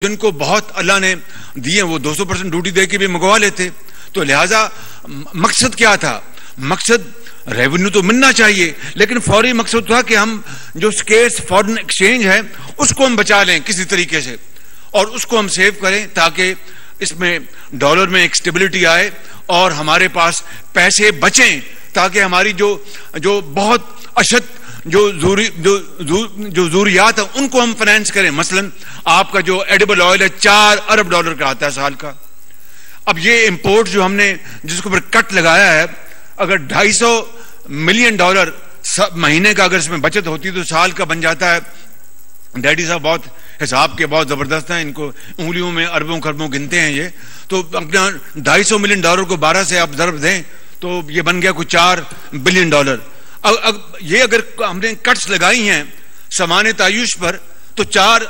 جن کو بہت اللہ نے دیے وہ 200% ڈیوٹی دے کے بھی منگوا لیتے. تو لہٰذا مقصد کیا تھا؟ مقصد ریونیو تو ملنا چاہیے، لیکن فوری مقصد تھا کہ ہم جو سکیرس فارن ایکسچینج ہے اس کو ہم بچا لیں کسی طریقے سے، اور اس کو ہم سیو کریں تاکہ اس میں ڈالر میں ایک سٹیبلٹی آئے اور ہمارے پاس پیسے بچیں، تاکہ ہماری جو بہت اشد جو ضروریات ہیں ان کو ہم فائنینس کریں. مثلا آپ کا جو ایڈیبل آئل ہے 4 ارب ڈالر کا آتا ہے سال کا. اب یہ امپورٹ جو ہم نے جس کے اوپر کٹ لگایا ہے، اگر $250 ملین مہینے کا اگر اس میں بچت ہوتی تو سال کا بن جاتا ہے. ڈیڈی صاحب بہت حساب کے بہت زبردست ہیں، ان کو انگلیوں میں اربوں خربوں گنتے ہیں. یہ تو اپنا $250 ملین کو 12 سے آپ ضرب دیں تو یہ بن گیا کوئی $4 بلین. یہ اگر ہم نے کٹس لگائی ہیں سامان تعیش پر تو $4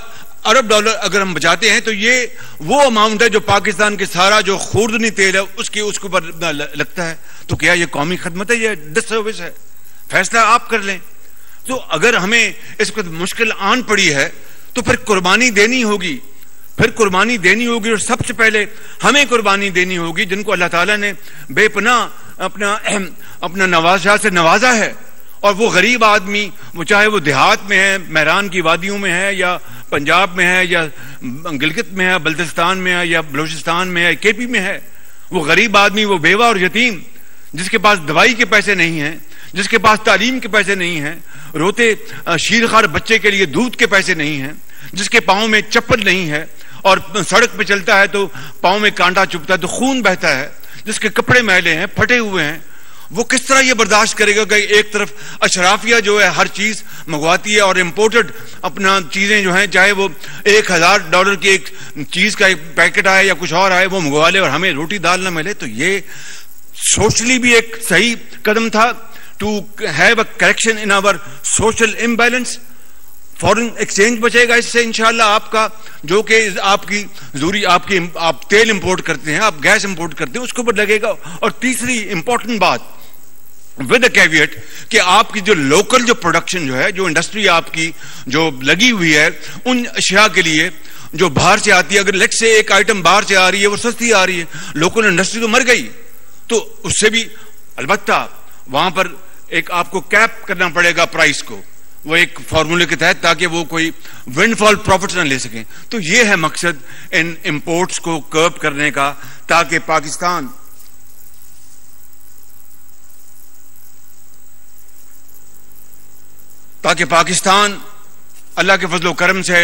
ارب اگر ہم بچاتے ہیں تو یہ وہ اماؤنٹ ہے جو پاکستان کے سارا جو خوردنی تیل ہے اس کے اوپر لگتا ہے. تو کیا یہ قومی خدمت ہے؟ یہ ڈس سروس ہے. فیصلہ آپ کر لیں. تو اگر ہمیں اس وقت مشکل آن پڑی ہے تو پھر قربانی دینی ہوگی، اور سب سے پہلے ہمیں قربانی دینی ہوگی جن کو اللہ تعالیٰ نے بے پناہ اپنا نوازشات سے نوازا ہے. اور وہ غریب آدمی، وہ چاہے وہ دیہات میں ہے، میران کی وادیوں میں ہے، یا پنجاب میں ہے، یا گلگت میں ہے، بلتستان میں ہے، یا بلوچستان میں ہے، کے پی میں ہے، وہ غریب آدمی، وہ بیوہ اور یتیم جس کے پاس دوائی کے پیسے نہیں ہیں، جس کے پاس تعلیم کے پیسے نہیں ہیں، روتے شیرخوار بچے کے لیے دودھ کے پیسے نہیں ہیں، جس کے پاؤں میں چپل نہیں ہے اور سڑک پہ چلتا ہے تو پاؤں میں کانٹا چبھتا ہے تو خون بہتا ہے، جس کے کپڑے میلے ہیں، پھٹے ہوئے ہیں، وہ کس طرح یہ برداشت کرے گا کہ ایک طرف اشرافیہ جو ہے ہر چیز منگواتی ہے اور امپورٹڈ اپنا چیزیں جو ہیں چاہے وہ $1000 کی ایک چیز کا ایک پیکٹ آئے یا کچھ اور آئے وہ منگوا لے اور ہمیں روٹی دال نہ ملے. تو یہ سوشلی بھی ایک صحیح قدم تھا to have a correction in our social imbalance. Foreign exchange بچے گا اس سے انشاءاللہ آپ کا، جو کہ آپ کی ضروری آپ تیل امپورٹ کرتے ہیں، آپ گیس امپورٹ کرتے ہیں، اس کے اوپر لگے گا. اور تیسری امپورٹنٹ بات ود اے کیویٹ کہ آپ کی جو لوکل جو پروڈکشن جو ہے، جو انڈسٹری آپ کی جو لگی ہوئی ہے ان اشیاء کے لیے جو باہر سے آتی ہے، اگر لیٹ سے ایک آئٹم باہر سے آ رہی ہے وہ سستی آ رہی ہے، لوکل انڈسٹری تو مر گئی، تو اس سے بھی البتہ وہاں پر ایک آپ کو کیپ کرنا پڑے گا پرائس کو، وہ ایک فارمولے کے تحت، تاکہ وہ کوئی ونڈ فال پروفٹس نہ لے سکیں. تو یہ ہے مقصد ان امپورٹس کو کرب کرنے کا، تاکہ پاکستان اللہ کے فضل و کرم سے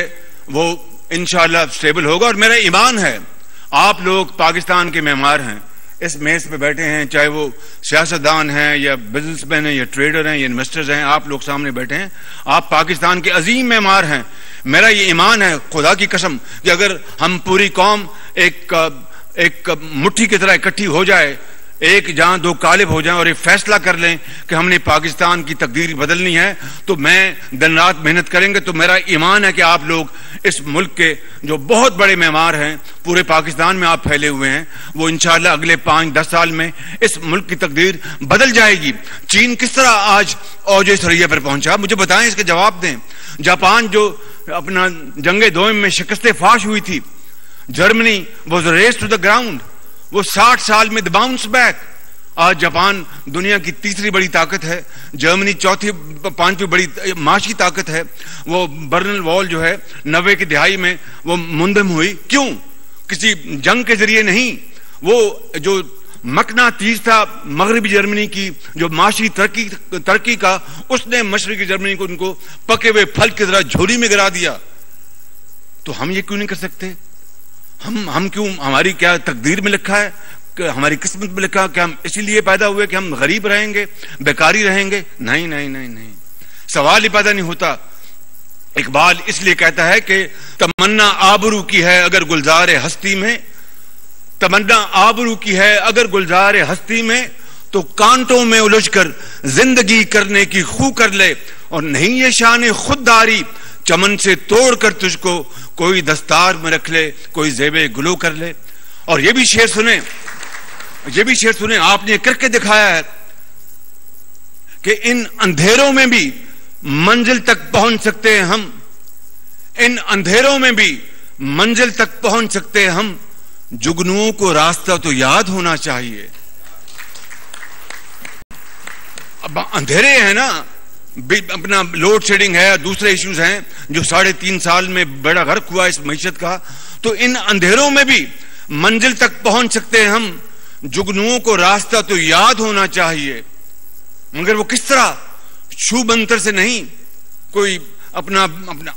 وہ انشاءاللہ سٹیبل ہوگا. اور میرا ایمان ہے آپ لوگ پاکستان کے معمار ہیں، اس میز پہ بیٹھے ہیں، چاہے وہ سیاستدان ہیں یا بزنس مین ہیں یا ٹریڈر ہیں یا انویسٹرز ہیں، آپ لوگ سامنے بیٹھے ہیں، آپ پاکستان کے عظیم معمار ہیں. میرا یہ ایمان ہے خدا کی قسم کہ اگر ہم پوری قوم ایک مٹھی کی طرح اکٹھی ہو جائے، ایک جہاں دو قالب ہو جائیں اور ایک فیصلہ کر لیں کہ ہم نے پاکستان کی تقدیر بدلنی ہے، تو میں دن رات محنت کریں گے. تو میرا ایمان ہے کہ آپ لوگ اس ملک کے جو بہت بڑے معمار ہیں، پورے پاکستان میں آپ پھیلے ہوئے ہیں، وہ انشاءاللہ اگلے 5-10 سال میں اس ملک کی تقدیر بدل جائے گی. چین کس طرح آج اوج ثریا پر پہنچا؟ مجھے بتائیں، اس کے جواب دیں. جاپان جو اپنا جنگ دوئم میں شکست فاش ہوئی تھی، Germany was razed to the ground, وہ 60 سال میں باؤنس بیک. آج جاپان دنیا کی تیسری بڑی طاقت ہے، جرمنی 4-5 بڑی معاشی طاقت ہے. وہ برلن وال جو ہے 90 کی دہائی میں وہ منہدم ہوئی. کیوں؟ کسی جنگ کے ذریعے نہیں. وہ جو مقناطیس تھا مغربی جرمنی کی جو معاشی ترقی کا، اس نے مشرقی جرمنی کو ان کو پکے ہوئے پھل کی طرح جھولی میں گرا دیا. تو ہم یہ کیوں نہیں کر سکتے؟ ہم کیوں؟ ہماری کیا تقدیر میں لکھا ہے کہ ہماری قسمت میں لکھا کہ ہم اسی لیے پیدا ہوئے کہ ہم غریب رہیں گے، بیکاری رہیں گے؟ نہیں نہیں نہیں نہیں، سوال ہی پیدا نہیں ہوتا. اقبال اس لیے کہتا ہے کہ تمنا آبرو کی ہے اگر گلزار ہستی میں، تمنا آبرو کی ہے اگر گلزار ہستی میں، تو کانٹوں میں الجھ کر زندگی کرنے کی خو کر لے، اور نہیں یہ شان خودداری چمن سے توڑ کر تجھ کو کوئی دستار میں رکھ لے، کوئی زیب گلو کر لے. اور یہ بھی شعر سنیں، آپ نے کر کے دکھایا ہے کہ ان اندھیروں میں بھی منزل تک پہنچ سکتے ہیں ہم، ان اندھیروں میں بھی منزل تک پہنچ سکتے ہیں ہم، جگنوؤں کو راستہ تو یاد ہونا چاہیے. اب اندھیرے ہیں نا، اپنا لوڈ شیڈنگ ہے، دوسرے ایشوز ہیں جو 3.5 سال میں بڑا غرق ہوا اس معیشت کا. تو ان اندھیروں میں بھی منزل تک پہنچ سکتے ہیں ہم، جگنوؤں کو راستہ تو یاد ہونا چاہیے. مگر وہ کس طرح؟ چھو منتر سے نہیں. کوئی اپنا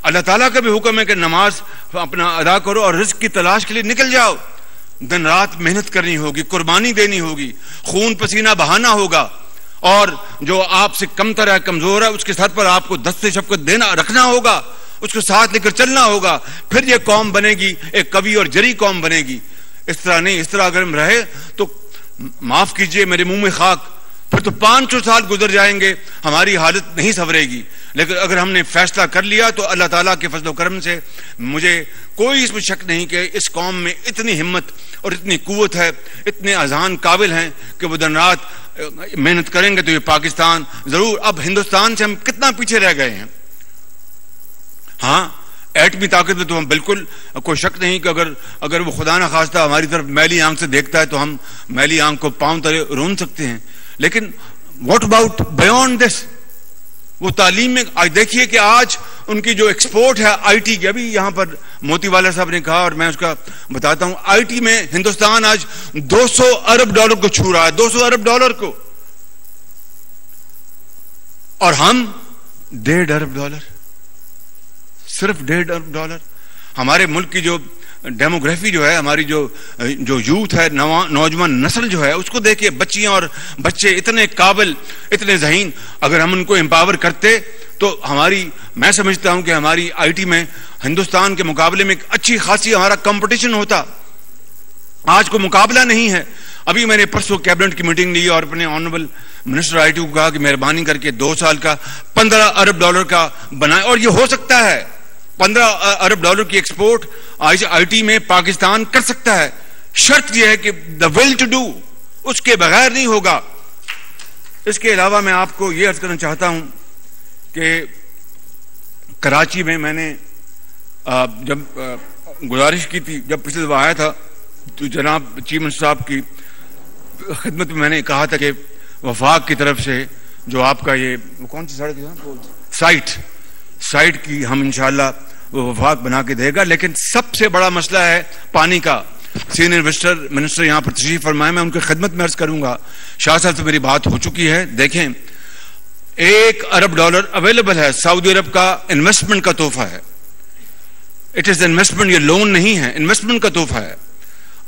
اللہ تعالیٰ کا بھی حکم ہے کہ نماز اپنا ادا کرو اور رزق کی تلاش کے لیے نکل جاؤ. دن رات محنت کرنی ہوگی، قربانی دینی ہوگی، خون پسینہ بہانا ہوگا، اور جو آپ سے کمتر ہے، کمزور ہے، اس کے ساتھ پر آپ کو دست شفقت رکھنا ہوگا، اس کو ساتھ لے کر چلنا ہوگا. پھر یہ قوم بنے گی ایک قوی اور جری قوم بنے گی. اس طرح نہیں. اس طرح اگر ہم رہے تو معاف کیجئے میرے منہ میں خاک، پھر تو 500 سال گزر جائیں گے، ہماری حالت نہیں سنورے گی. لیکن اگر ہم نے فیصلہ کر لیا تو اللہ تعالیٰ کے فضل و کرم سے مجھے کوئی اس میں شک نہیں کہ اس قوم میں اتنی ہمت اور اتنی قوت ہے، اتنے اذہان قابل ہیں کہ وہ دن رات محنت کریں گے تو یہ پاکستان ضرور. اب ہندوستان سے ہم کتنا پیچھے رہ گئے ہیں. ہاں ایٹمی طاقت میں تو ہم بالکل کوئی شک نہیں کہ اگر وہ خدا نہ خواستہ ہماری طرف میلی آنکھ سے دیکھتا ہے تو ہم میلی آنکھ کو پاؤں تلے رون سکتے ہیں. لیکن واٹ اباؤٹ بیونڈ دس؟ وہ تعلیم میں آج دیکھیے کہ آج ان کی جو ایکسپورٹ ہے آئی ٹی کی، ابھی یہاں پر موتی والا صاحب نے کہا اور میں اس کا بتاتا ہوں، آئی ٹی میں ہندوستان آج $200 ارب کو چھو رہا ہے، $200 ارب کو، اور ہم $1.5 ارب، صرف $1.5 ارب. ہمارے ملک کی جو ڈیموگرافی جو ہے، ہماری جو یوتھ ہے، نوجوان نسل جو ہے، اس کو دیکھیے، بچیاں اور بچے اتنے قابل، اتنے ذہین. اگر ہم ان کو امپاور کرتے تو میں سمجھتا ہوں کہ ہماری آئی ٹی میں ہندوستان کے مقابلے میں ایک اچھی خاصی ہمارا کمپٹیشن ہوتا. آج کو مقابلہ نہیں ہے. ابھی میں نے پرسوں کیبنٹ کی میٹنگ لی اور اپنے آنریبل منسٹر آئی ٹی کو کہا کہ مہربانی کر کے 2 سال کا $15 ارب کا بنائے، اور یہ ہو سکتا ہے. $15 ارب کی ایکسپورٹ آئی ٹی میں پاکستان کر سکتا ہے. شرط یہ ہے کہ دا ول ٹو ڈو، اس کے بغیر نہیں ہوگا. اس کے علاوہ میں آپ کو یہ عرض کرنا چاہتا ہوں کہ کراچی میں نے جب گزارش کی تھی، جب پچھلے دفعہ آیا تھا تو جناب چیف منسٹر صاحب کی خدمت میں نے کہا تھا کہ وفاق کی طرف سے جو آپ کا یہ کون سی سڑک ہے سائٹ کی ہم انشاءاللہ وہ وفاق بنا کے دے گا. لیکن سب سے بڑا مسئلہ ہے پانی کا. سینئر منسٹر یہاں پر تشریف فرمائے، میں ان کی خدمت میں عرض کروں گا. شاہ صاحب سے میری بات ہو چکی ہے. دیکھیں $1 ارب اویلیبل ہے، سعودی عرب کا انویسٹمنٹ کا تحفہ ہے. اٹ از انویسٹمنٹ، یہ لون نہیں ہے، انویسٹمنٹ کا تحفہ ہے.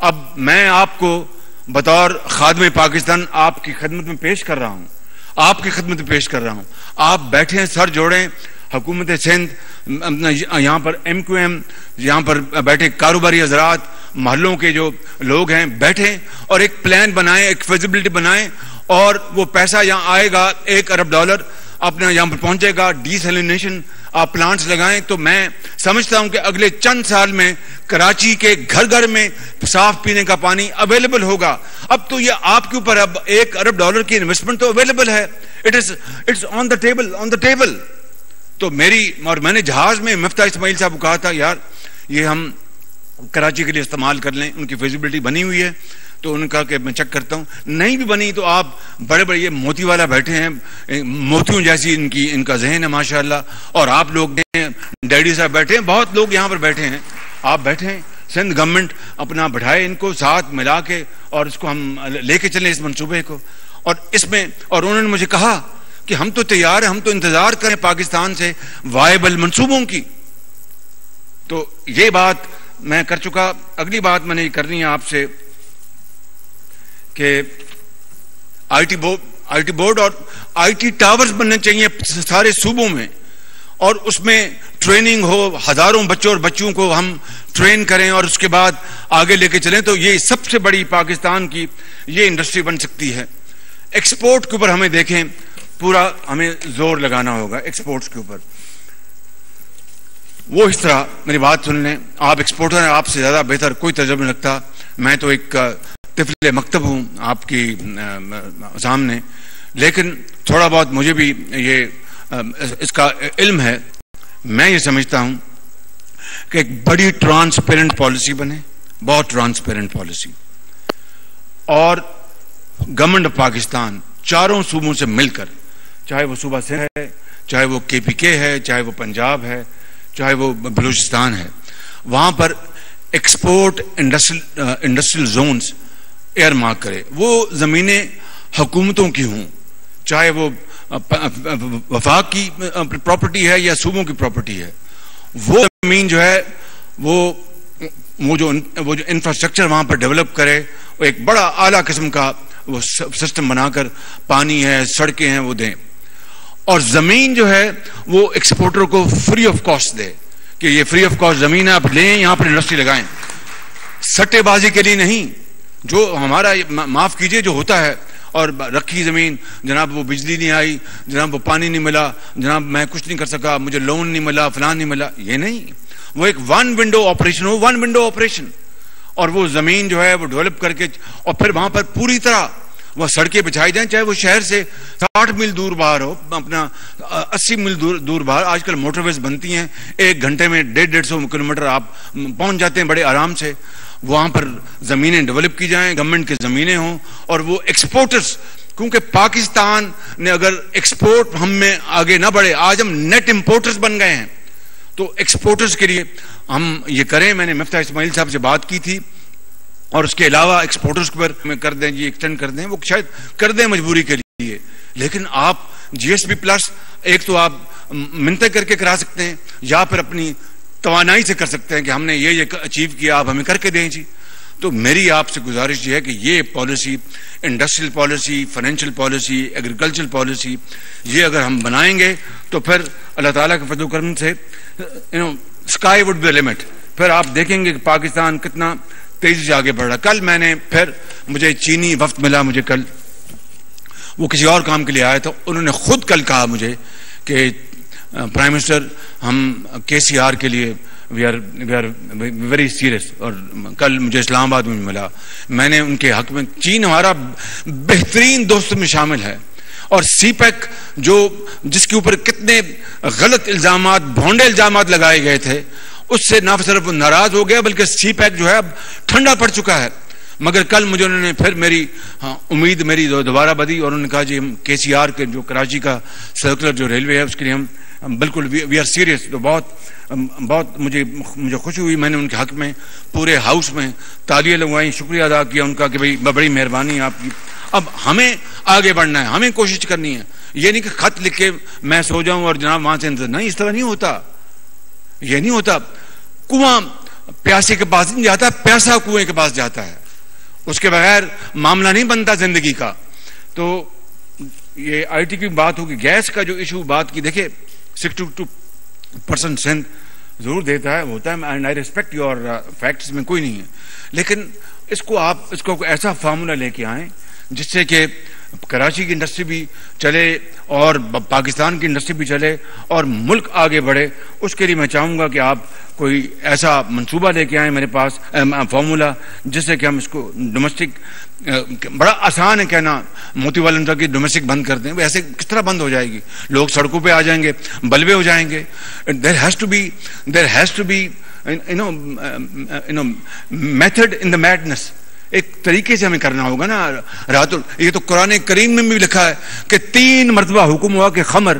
اب میں آپ کو بطور خادم پاکستان آپ کی خدمت میں پیش کر رہا ہوں، آپ بیٹھیں، سر جوڑیں. حکومت سندھ، یہاں پر MQM، یہاں پر بیٹھے کاروباری حضرات، محلوں کے جو لوگ ہیں، بیٹھیں اور ایک پلان بنائیں، ایک فیزیبلٹی بنائیں، اور وہ پیسہ یہاں آئے گا $1 ارب اپنا یہاں پر پہنچے گا. ڈیسیلینیشن آپ پلانٹس لگائیں تو میں سمجھتا ہوں کہ اگلے چند سال میں کراچی کے گھر گھر میں صاف پینے کا پانی اویلیبل ہوگا. اب تو یہ آپ کے اوپر، اب $1 ارب کی انویسٹمنٹ تو اویلیبل ہے، اٹس آن دا ٹیبل. تو میں نے جہاز میں مفتاح اسماعیل صاحب کو کہا تھا یار یہ ہم کراچی کے لیے استعمال کر لیں. ان کی فیزیبلٹی بنی ہوئی ہے تو انہوں نے کہا کہ میں چیک کرتا ہوں. نہیں بھی بنی تو آپ بڑے یہ موتی والا بیٹھے ہیں، موتیوں جیسی ان کا ذہن ہے ماشاءاللہ، اور آپ لوگ ڈیڈی صاحب بیٹھے ہیں، بہت لوگ یہاں پر بیٹھے ہیں. آپ بیٹھیں، سندھ گورنمنٹ اپنا بڑھائے ان کو ساتھ ملا کے اور اس کو ہم لے کے چلیں اس منصوبے کو. اور اس میں اور انہوں نے مجھے کہا کہ ہم تو تیار ہیں، ہم تو انتظار کریں پاکستان سے وائبل منصوبوں کی. تو یہ بات میں کر چکا. اگلی بات میں نے کرنی ہے آپ سے کہ آئی ٹی بورڈ اور آئی ٹی ٹاورز بننے چاہیے سارے صوبوں میں، اور اس میں ٹریننگ ہو، ہزاروں بچوں اور بچوں کو ہم ٹرین کریں اور اس کے بعد آگے لے کے چلیں. تو یہ سب سے بڑی پاکستان کی یہ انڈسٹری بن سکتی ہے. ایکسپورٹ کے اوپر ہمیں دیکھیں، پورا ہمیں زور لگانا ہوگا ایکسپورٹس کے اوپر. وہ اس طرح میری بات سن لیں، آپ ایکسپورٹر ہیں، آپ سے زیادہ بہتر کوئی تجربہ نہیں رکھتا. میں تو ایک طفل مکتب ہوں آپ کی سامنے، لیکن تھوڑا بہت مجھے بھی یہ اس کا علم ہے. میں یہ سمجھتا ہوں کہ ایک بڑی ٹرانسپیرنٹ پالیسی بنے, بہت ٹرانسپیرنٹ پالیسی, اور گورنمنٹ آف پاکستان چاروں صوبوں سے مل کر, چاہے وہ صوبہ سندھ ہے, چاہے وہ KPK ہے, چاہے وہ پنجاب ہے, چاہے وہ بلوچستان ہے, وہاں پر export industrial zones earmark کرے. وہ زمینیں حکومتوں کی ہوں, چاہے وہ وفاق کی پراپرٹی ہے یا صوبوں کی پراپرٹی ہے. وہ زمین جو ہے وہ جو انفراسٹرکچر وہاں پر ڈیولپ کرے, وہ ایک بڑا اعلیٰ قسم کا وہ سسٹم بنا کر, پانی ہے, سڑکیں ہیں, وہ دیں. اور زمین جو ہے وہ ایکسپورٹر کو فری آف کاسٹ دے, کہ یہ فری آف کاسٹ زمین ہے, آپ لیں, یہاں پر انڈسٹری لگائیں. سٹے بازی کے لیے نہیں. جو ہمارا معاف کیجئے جو ہوتا ہے, اور رکھی زمین, جناب وہ بجلی نہیں آئی, جناب وہ پانی نہیں ملا, جناب میں کچھ نہیں کر سکا, مجھے لون نہیں ملا, فلان نہیں ملا, یہ نہیں. وہ ایک ون ونڈو آپریشن ہو, ون ونڈو آپریشن. اور وہ زمین جو ہے وہ ڈیولپ کر کے, اور پھر وہاں پر پوری طرح وہ سڑکیں بچھائی جائیں, چاہے وہ شہر سے 60 میل دور باہر ہو, اپنا 80 میل دور باہر. آج کل موٹر ویز بنتی ہیں, 1 گھنٹے میں 150 کلومیٹر آپ پہنچ جاتے ہیں بڑے آرام سے. وہاں پر زمینیں ڈیولپ کی جائیں, گورنمنٹ کی زمینیں ہوں, اور وہ ایکسپورٹرز, کیونکہ پاکستان نے اگر ایکسپورٹ ہم میں آگے نہ بڑھے, آج ہم نیٹ امپورٹرز بن گئے ہیں. تو ایکسپورٹرز کے لیے ہم یہ کریں. میں نے مفتاح اسماعیل صاحب سے بات کی تھی, اور اس کے علاوہ ایکسپورٹرز پر میں کر دیں جی, ایکسٹینڈ کر دیں, وہ شاید کر دیں مجبوری کے لیے. لیکن آپ GSP پلس ایک تو آپ منتیں کر کے کرا سکتے ہیں, یا پھر اپنی توانائی سے کر سکتے ہیں کہ ہم نے یہ اچیو کیا, آپ ہمیں کر کے دیں جی. تو میری آپ سے گزارش یہ ہے کہ یہ policy, industrial policy, financial policy, agricultural policy, یہ اگر ہم بنائیں گے تو پھر اللہ تعالیٰ کے فضل و کرم سے اسکائی وڈ بی لمٹ. پھر آپ دیکھیں گے کہ پاکستان کتنا تیزی سے آگے بڑھ رہا. کل میں نے پھر مجھے چینی وفد ملا, مجھے کل وہ کسی اور کام کے لیے آیا تھا, انہوں نے خود کل کہا مجھے کہ پرائم منسٹر ہم KCR کے لیے وی آر ویری سیریس. اور کل مجھے اسلام آباد میں ملا, میں نے ان کے حق میں, چین ہمارا بہترین دوست میں شامل ہے, اور CPEC جس کے اوپر کتنے غلط الزامات, بھونڈے الزامات لگائے گئے تھے, اس سے نہ صرف ناراض ہو گیا بلکہ CPEC جو ہے اب ٹھنڈا پڑ چکا ہے. مگر کل مجھے انہوں نے پھر میری امید میری دوبارہ بدی, اور انہوں نے کہا جی ہم KCR کے جو کراچی کا سرکولر جو ریلوے ہے اس کے لیے ہم بالکل وی آر سیریس. تو بہت مجھے خوشی ہوئی. میں نے ان کے حق میں پورے ہاؤس میں تالیاں لگوائیں, شکریہ ادا کیا ان کا کہ بھائی بڑی مہربانی ہے آپ کی. اب ہمیں آگے بڑھنا ہے, ہمیں کوشش کرنی ہے. یہ نہیں کہ خط لکھ کے میں سو جاؤں اور جناب وہاں سے نہیں, اس طرح نہیں ہوتا, یہ نہیں ہوتا. کنواں پیاسے کے پاس نہیں جاتا, پیاسا کنویں کے پاس جاتا ہے. اس کے بغیر معاملہ نہیں بنتا زندگی کا. تو یہ IT کی بات ہوگی, گیس کا جو ایشو بات کی, دیکھیں 62% سندھ ضرور دیتا ہے, ہوتا ہے, and I respect your facts, میں کوئی نہیں ہے. لیکن اس کو ایسا فارمولا لے کے آئیں جس سے کہ کراچی کی انڈسٹری بھی چلے اور پاکستان کی انڈسٹری بھی چلے اور ملک آگے بڑھے. اس کے لیے میں چاہوں گا کہ آپ کوئی ایسا منصوبہ لے کے آئیں میرے پاس, فارمولا, جس سے کہ ہم اس کو ڈومیسٹک, بڑا آسان ہے کہنا موتی والن کا کہ ڈومیسٹک بند کر دیں, ایسے کس طرح بند ہو جائے گی؟ لوگ سڑکوں پہ آ جائیں گے, بلبے ہو جائیں گے. there has to be method in the madness. ایک طریقے سے ہمیں کرنا ہوگا نا. یہ تو قرآن کریم میں بھی لکھا ہے کہ 3 مرتبہ حکم ہوا کہ خمر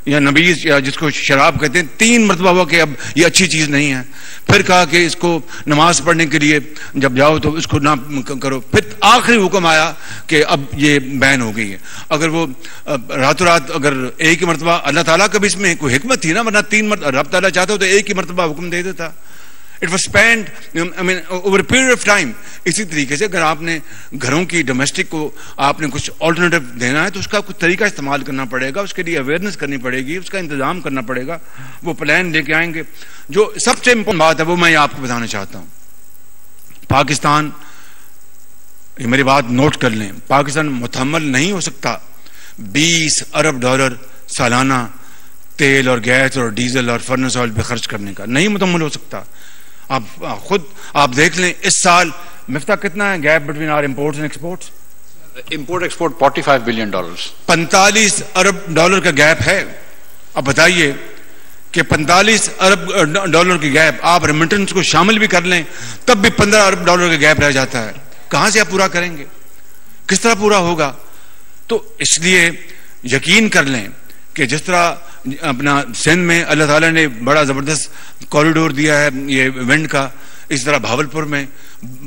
یا نبیذ یا جس کو شراب کہتے ہیں 3 مرتبہ ہوا کہ اب یہ اچھی چیز نہیں ہے. پھر کہا کہ اس کو نماز پڑھنے کے لیے جب جاؤ تو اس کو نہ کرو. پھر آخری حکم آیا کہ اب یہ بین ہو گئی ہے. اگر وہ راتوں رات اگر ایک ہی مرتبہ, اللہ تعالیٰ کا بھی اس میں کوئی حکمت تھی نا, ورنہ 3 مرتبہ رب تعالیٰ چاہتا ہو تو ایک ہی مرتبہ حکم دے دیتا. It was spent over a period of time. اسی طریقے سے اگر آپ نے گھروں کی ڈومیسٹک کو آپ نے کچھ آلٹرنیٹو دینا ہے تو اس کا کچھ طریقہ استعمال کرنا پڑے گا, اس کے لیے اویئرنیس کرنی پڑے گی, اس کا انتظام کرنا پڑے گا. وہ پلان لے کے آئیں گے. جو سب سے امپورٹنٹ بات ہے وہ میں آپ کو بتانا چاہتا ہوں. پاکستان, یہ میری بات نوٹ کر لیں, پاکستان متحمل نہیں ہو سکتا $20 ارب سالانہ تیل اور گیس اور ڈیزل اور فرنس آئل پہ خرچ کرنے کا. نہیں متحمل ہو سکتا. آپ خود آپ دیکھ لیں اس سال مفتاح کتنا ہے gap between our imports and exports? Import export $45 billion. $45 ارب کا گیپ ہے. اب بتائیے کہ 45 ارب ڈالر کی گیپ آپ ریمیٹنس کو شامل بھی کر لیں تب بھی 15 ارب ڈالر کا گیپ رہ جاتا ہے. کہاں سے آپ پورا کریں گے؟ کس طرح پورا ہوگا؟ تو اس لیے یقین کر لیں کہ جس طرح اپنا سندھ میں اللہ تعالیٰ نے بڑا زبردست کوریڈور دیا ہے یہ ونڈ کا، اس طرح بھاولپور میں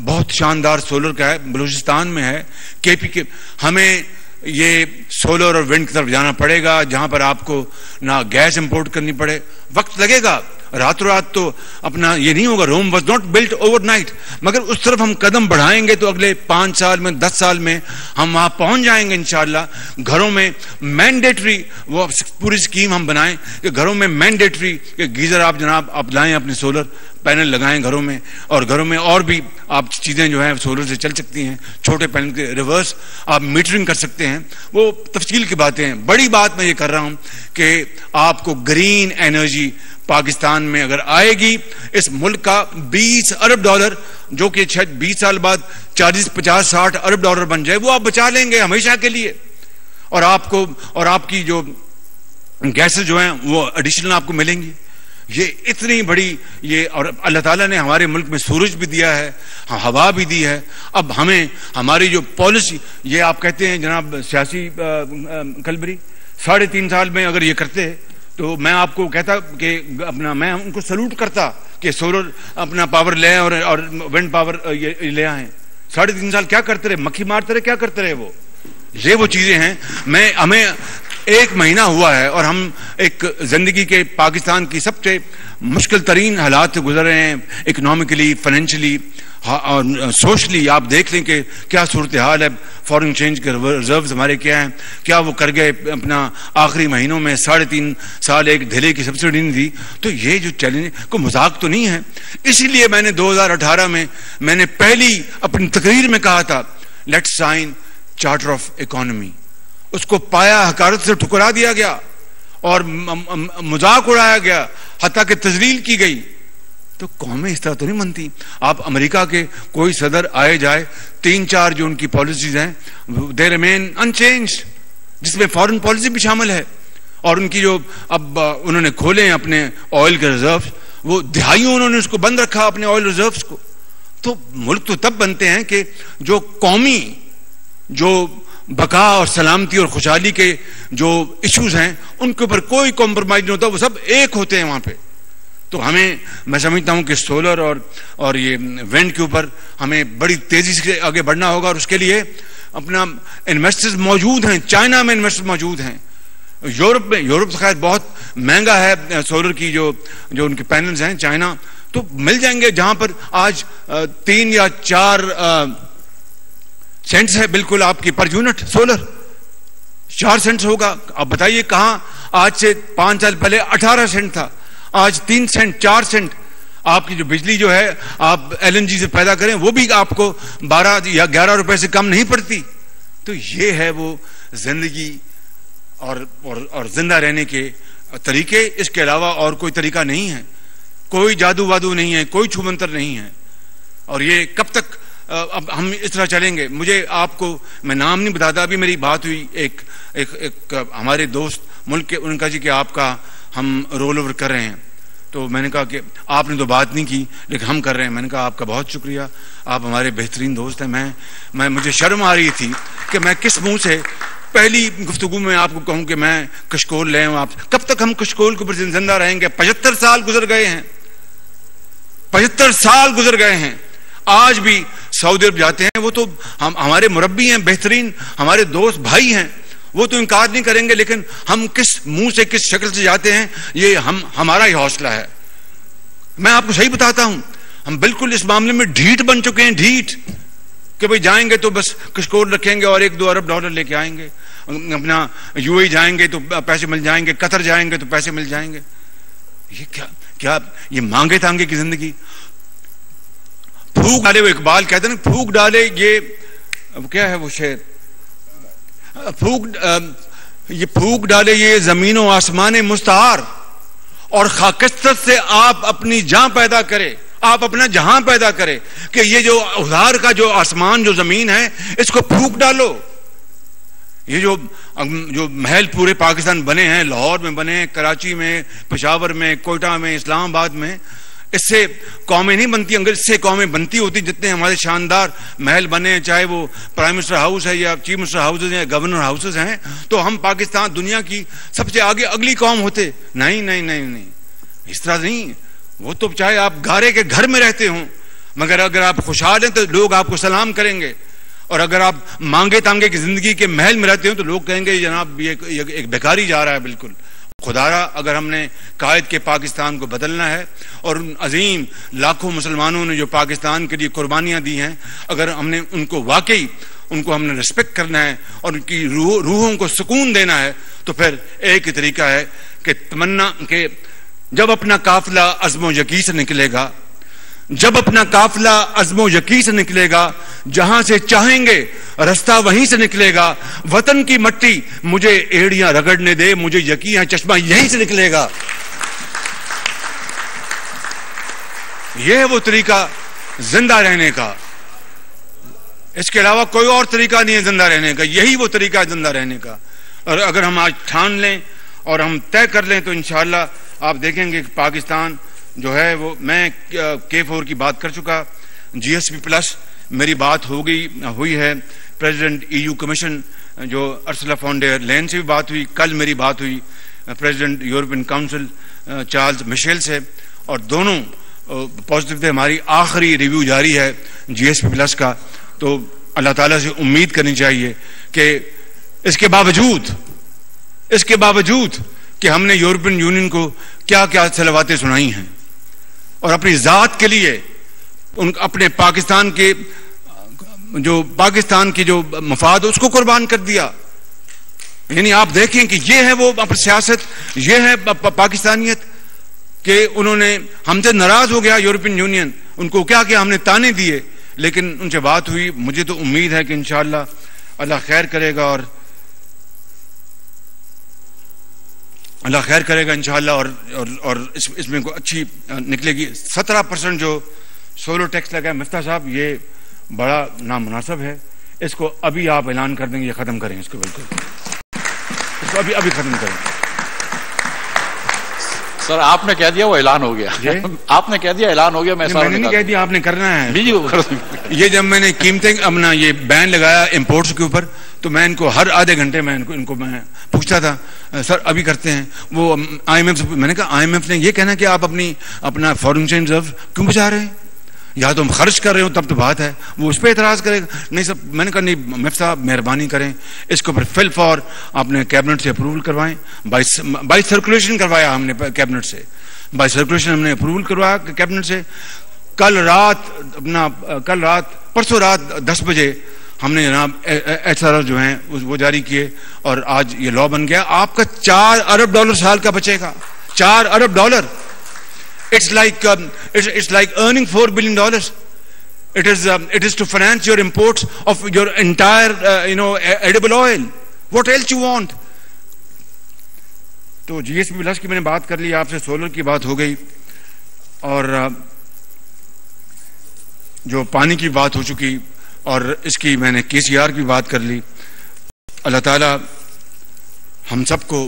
بہت شاندار سولر کا ہے، بلوچستان میں ہے، کے پی کے. ہمیں یہ سولر اور ونڈ کی طرف جانا پڑے گا جہاں پر آپ کو نہ گیس امپورٹ کرنی پڑے. وقت لگے گا، راتوں رات تو اپنا یہ نہیں ہوگا. Rome was not built overnight, مگر اس طرف ہم قدم بڑھائیں گے تو اگلے 5 سال میں 10 سال میں ہم وہاں پہنچ جائیں گے انشاءاللہ. گھروں میں مینڈیٹری وہ پوری اسکیم ہم بنائیں کہ گھروں میں مینڈیٹری کہ گیزر آپ جناب آپ لائیں، اپنے سولر پینل لگائیں گھروں میں، اور گھروں میں اور بھی آپ چیزیں جو ہیں سولر سے چل سکتی ہیں. چھوٹے پینل کے ریورس آپ میٹرنگ کر سکتے ہیں. وہ تفصیل کی باتیں ہیں. بڑی بات میں یہ کر رہا ہوں کہ آپ کو گرین انرجی پاکستان میں اگر آئے گی، اس ملک کا 20 ارب ڈالر جو کہ شاید 20 سال بعد 40 50 60 ارب ڈالر بن جائے، وہ آپ بچا لیں گے ہمیشہ کے لیے. اور آپ کو اور آپ کی جو گیسز جو ہیں وہ ایڈیشنل آپ کو ملیں گی. یہ اتنی بڑی یہ، اور اللہ تعالیٰ نے ہمارے ملک میں سورج بھی دیا ہے، ہوا بھی دی ہے. اب ہمیں ہماری جو پالیسی، یہ آپ کہتے ہیں جناب سیاسی کلبری 3.5 سال میں اگر یہ کرتے تو میں آپ کو کہتا کہ اپنا میں ان کو سلوٹ کرتا کہ سولر اپنا پاور لیں اور ونڈ پاور یہ لے آئیں. 3.5 سال کیا کرتے رہے؟ مکھی مارتے رہے، کیا کرتے رہے وہ؟ یہ وہ چیزیں ہیں. ہمیں 1 مہینہ ہوا ہے اور ہم ایک زندگی کے پاکستان کی سب سے مشکل ترین حالات سے گزر رہے ہیں، اکنامکلی، فائنینشلی اور سوشلی. آپ دیکھ لیں کہ کیا صورتحال ہے. فورن ایکسچینج کے ریزروز ہمارے کیا ہیں، کیا وہ کر گئے اپنا آخری مہینوں میں 3.5 سال ایک دھلے کی سبسڈی نہیں دی. تو یہ جو چیلنج کوئی مذاق تو نہیں ہے. اسی لیے میں نے 2018 میں نے پہلی اپنی تقریر میں کہا تھا let's sign charter of economy. اس کو پایا حقارت سے ٹھکرا دیا گیا اور مذاق اڑایا گیا، حتیٰ کہ تذلیل کی گئی. تو قومیں اس طرح تو نہیں بنتی. آپ امریکہ کے کوئی صدر آئے جائے، 3-4 جو ان کی پالیسیز ہیں دے ریمین انچینجڈ، جس میں فارن پالیسی بھی شامل ہے. اور ان کی جو اب انہوں نے کھولے ہیں اپنے آئل کے ریزروز، وہ دہائیوں انہوں نے اس کو بند رکھا اپنے آئل ریزروز کو. تو ملک تو تب بنتے ہیں کہ جو قومی جو بقا اور سلامتی اور خوشحالی کے جو ایشوز ہیں ان کے اوپر کوئی کمپرومائز نہیں ہوتا، وہ سب ایک ہوتے ہیں وہاں پہ. تو میں سمجھتا ہوں کہ سولر اور یہ ونڈ کے اوپر ہمیں بڑی تیزی سے آگے بڑھنا ہوگا. اور اس کے لیے اپنا انویسٹرز موجود ہیں. چائنا میں انویسٹر موجود ہیں، یورپ سے خیر بہت مہنگا ہے سولر کی جو ان کے پینلز ہیں. چائنا تو مل جائیں گے جہاں پر آج 3 یا 4 سینٹس ہے بالکل آپ کی پر یونٹ. سولر 4 سینٹس ہوگا. آپ بتائیے کہاں آج سے 5 سال پہلے 18 سینٹ تھا، آج 3 سینٹ 4 سینٹ. آپ کی جو بجلی جو ہے آپ LNG سے پیدا کریں وہ بھی آپ کو 12 یا 11 روپے سے کم نہیں پڑتی. تو یہ ہے وہ زندگی اور زندہ رہنے کے طریقے. اس کے علاوہ اور کوئی طریقہ نہیں ہے، کوئی جادو وادو نہیں ہے، کوئی چھومنتر نہیں ہے. اور یہ کب تک اب ہم اس طرح چلیں گے؟ مجھے آپ کو میں نام نہیں بتاتا. ابھی میری بات ہوئی ایک ہمارے دوست ملک کے، ان کا جی کہ آپ کا ہم رول اوور کر رہے ہیں. تو میں نے کہا کہ آپ نے تو بات نہیں کی لیکن ہم کر رہے ہیں. میں نے کہا آپ کا بہت شکریہ، آپ ہمارے بہترین دوست ہیں. مجھے شرم آ رہی تھی کہ میں کس منہ سے پہلی گفتگو میں آپ کو کہوں کہ میں کشکول لے ہوں. آپ کب تک ہم کشکول کے اوپر زندہ رہیں گے؟ 75 سال گزر گئے ہیں، 75 سال گزر گئے ہیں. آج بھی سعودی عرب جاتے ہیں، وہ تو ہمارے مربی ہیں، بہترین ہمارے دوست بھائی ہیں، وہ تو انکار نہیں کریں گے. لیکن ہم کس منہ سے کس شکل سے جاتے ہیں یہ ہمارا ہی حوصلہ ہے. میں آپ کو صحیح بتاتا ہوں، ہم بالکل اس معاملے میں ڈھیٹ بن چکے ہیں. ڈھیٹ کہ بھئی جائیں گے تو بس کشکول رکھیں گے اور 1-2 ارب ڈالر لے کے آئیں گے. اپنا UAE جائیں گے تو پیسے مل جائیں گے، قطر جائیں گے تو پیسے مل جائیں گے. یہ کیا یہ مانگے تانگے کی زندگی؟ پھوک ڈالے، وہ اقبال کہتے ہیں پھوک ڈالے، یہ کیا ہے وہ شعر، پھوک ڈالے یہ زمین و آسمان مستعار، اور خاکستر سے آپ اپنی جان پیدا کرے، آپ اپنا جہاں پیدا کرے. کہ یہ جو ادھار کا جو آسمان جو زمین ہے اس کو پھوک ڈالو. یہ جو محل پورے پاکستان بنے ہیں، لاہور میں بنے ہیں، کراچی میں، پشاور میں، کوئٹہ میں، اسلام آباد میں، اس سے قومیں نہیں بنتی، اگر اس سے قومیں بنتی ہوتی جتنے ہمارے شاندار محل بنے ہیں، چاہے وہ پرائم منسٹر ہاؤس ہے یا چیف منسٹر ہاؤسز ہیں یا گورنر ہاؤسز ہیں، تو ہم پاکستان دنیا کی سب سے آگے اگلی قوم ہوتے. نہیں نہیں نہیں نہیں، اس طرح نہیں. وہ تو چاہے آپ گارے کے گھر میں رہتے ہوں، مگر اگر آپ خوشحال ہیں تو لوگ آپ کو سلام کریں گے، اور اگر آپ مانگے تانگے کی زندگی کے محل میں رہتے ہوں تو لوگ کہیں گے جناب یہ ایک بیکاری جا رہا ہے. بالکل خدارا اگر ہم نے قائد کے پاکستان کو بدلنا ہے، اور ان عظیم لاکھوں مسلمانوں نے جو پاکستان کے لیے قربانیاں دی ہیں، اگر ہم نے ان کو واقعی ان کو ہم نے رسپیکٹ کرنا ہے اور ان کی روحوں کو سکون دینا ہے، تو پھر ایک ہی طریقہ ہے کہ تمنا کہ جب اپنا قافلہ عزم و یقین سے نکلے گا، جب اپنا قافلہ عزم و یقین سے نکلے گا، جہاں سے چاہیں گے رستہ وہیں سے نکلے گا. وطن کی مٹی مجھے ایڑیاں رگڑنے دے، مجھے یقین ہے چشمہ یہیں سے نکلے گا. یہ ہے وہ طریقہ زندہ رہنے کا، اس کے علاوہ کوئی اور طریقہ نہیں ہے زندہ رہنے کا. یہی وہ طریقہ ہے زندہ رہنے کا. اور اگر ہم آج ٹھان لیں اور ہم طے کر لیں تو انشاءاللہ آپ دیکھیں گے کہ پاکستان جو ہے وہ، میں K4 کی بات کر چکا، GSP+ میری بات ہوئی ہے، پریزیڈنٹ EU کمیشن جو ارسلا فون ڈر لین سے بھی بات ہوئی، کل میری بات ہوئی president European council Charles Michel سے، اور دونوں پازیٹیو تھے. ہماری آخری ریویو جاری ہے GSP+ کا. تو اللہ تعالیٰ سے امید کرنی چاہیے کہ اس کے باوجود کہ ہم نے یورپین یونین کو کیا کیا صلواتیں سنائی ہیں، اور اپنی ذات کے لیے اپنے پاکستان کی جو مفاد اس کو قربان کر دیا. یعنی آپ دیکھیں کہ یہ ہے وہ سیاست، یہ ہے پاکستانیت، کہ انہوں نے ہم سے ناراض ہو گیا یورپین یونین، ان کو کیا ہم نے تانے دیے، لیکن ان سے بات ہوئی. مجھے تو امید ہے کہ انشاءاللہ اللہ خیر کرے گا، اور اللہ خیر کرے گا انشاءاللہ، اور اس میں کوئی اچھی نکلے گی. 17% جو سولو ٹیکس لگا ہے مفتاح صاحب، یہ بڑا نامناسب ہے. اس کو ابھی آپ اعلان کر دیں گے، یہ ختم کریں اس کو، بالکل اس کو ابھی ختم کریں. سر آپ نے کہہ دیا وہ اعلان ہو گیا، آپ نے کہہ دیا اعلان ہو گیا. میں نے نہیں کہہ دیا، آپ نے کرنا ہے. یہ جب میں نے قیمتیں اپنا یہ بین لگایا امپورٹس کے اوپر، تو میں ان کو ہر آدھے گھنٹے میں ان کو میں پوچھتا تھا سر ابھی کرتے ہیں. وہ IMF سے میں نے کہا IMF نے یہ کہنا کہ آپ اپنا فورن ایکسچینج ریزرو کیوں بچا رہے ہیں، یا تو ہم خرچ کر رہے ہوں تب تو بات ہے. وہ اس پہ اعتراض کرے گا. نہیں سر، میں نے کہا نہیں مفتی صاحب مہربانی کریں، اس کو پھر فل فور آپ نے کیبنٹ سے اپروول کروائیں. بائی سرکولیشن کروایا ہم نے کیبنٹ سے، بائی سرکولیشن ہم نے اپروول کروایا کیبنٹ سے. پرسوں رات 10 بجے ہم نے جناب HRR جو ہیں وہ جاری کیے، اور آج یہ لا بن گیا. آپ کا $4 ارب سال کا بچے گا. $4 ارب. It's like earning $4 billion. It is to finance your imports of your entire edible oil. What else you want? تو GSP+ کی میں نے بات کر لی، آپ سے سولر کی بات ہو گئی، اور جو پانی کی بات ہو چکی، اور اس کی میں نے KCR کی بات کر لی. اللہ تعالی ہم سب کو